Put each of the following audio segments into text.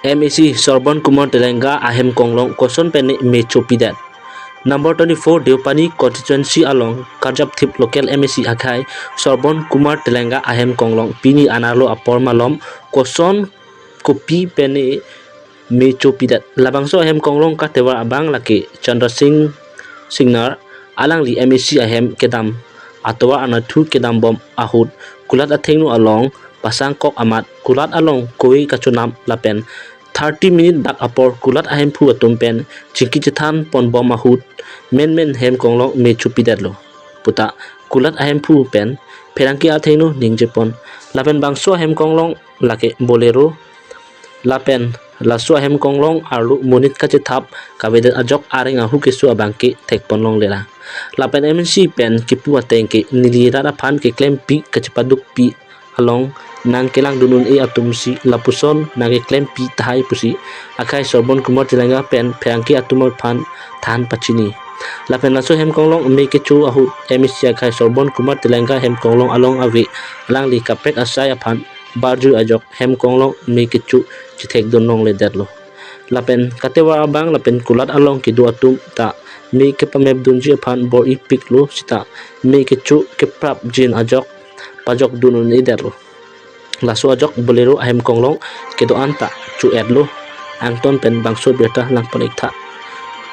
MEC Sorban Kumar Telenga Ahem Konglong Koson Pene Mechopidat. Number 24 Deopani constituency along Karjap Thip local MEC Akai Sorban Kumar Telenga Ahem Konglong Pini Analo Apor Malom Koson Kopi Pene Mechopidat. Labangso Ahem Konglong Katewa Abang Laki Chandra Singh Singnar Alang li MEC Ahem Kedam Atwa Anatu Kedam Bom Ahud Kulat Athengnu along Pasangkok Amat Kulat along Koi Kachunam Lapen 30 minute back apor kulat ahem pu atumpen chingki chethan pon bom ahut men hem konglong me chupidadlo puta kulat ahem pu pen perangki athenu ningjepon lapen bangso ahem konglong lake bolero lapen laso ahem konglong arlu munit ka chethap kabede ajok areng ahu kesu abangki thekpon long lela lapen MNC pen kipu atengki nilira phan ke klem pi kachepaduk pi along nang kelang dunun atumsi lapuson nage klem pi tahai pusi akai Sorban Kumar Telenga pen phangki atumor phan than pachini lapen laso hem konglong me kechu ahu MEC akai Sorban Kumar Telenga hem konglong along avi lang li kapek asai aphan barju ajok hem konglong me kechu chithek donong le derlo lapen katewa abang lapen kulat along ki du atum ta me ke pameb dunji aphan bor ipik lo sita me kechu ke prap jin ajok pajok dunun derlo laso ajok bolero ahem konglong kedo anta chu edlo angton pen bangso beta lang panikta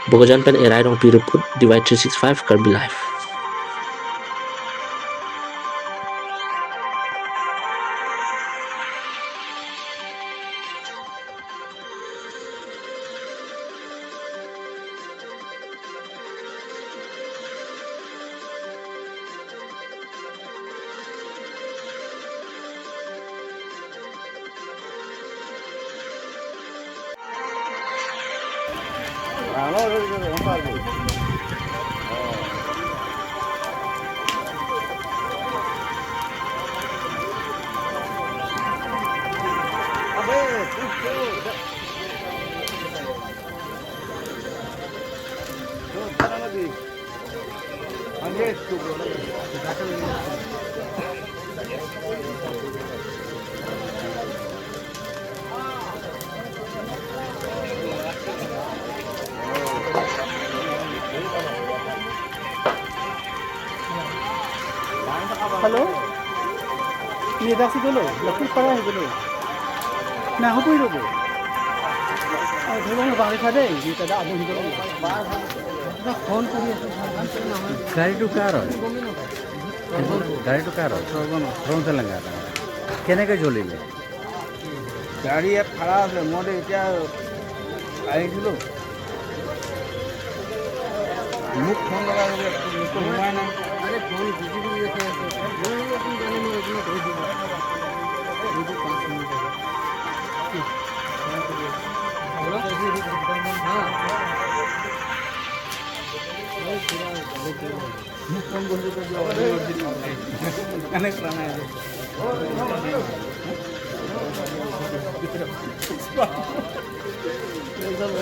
bogojan pen erai rong piruput divide 365 Karbi live Halo, ini dah sih dulu, lepas parah dulu. Nah, apa itu bu? Kalau mau balik ada, kita dah abang dulu. Nah, phone kiri. गाड़ी to car गाड़ी to car कौन सा लगा था कहने का झोली में गाड़ी अब खराब है मोटे क्या आई दिलो मुख फोन लगा के इसको घुमाए ना अरे फोन बिजी भी है वो अपन जाने में इतना कोई दिक्कत नहीं 5 मिनट बोलो हां मुख फोन बोल दो जो कनेक्ट करना है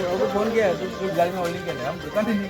अब फोन किया तो कोई गाड़ी में होल्डिंग कर हम दुकान से नहीं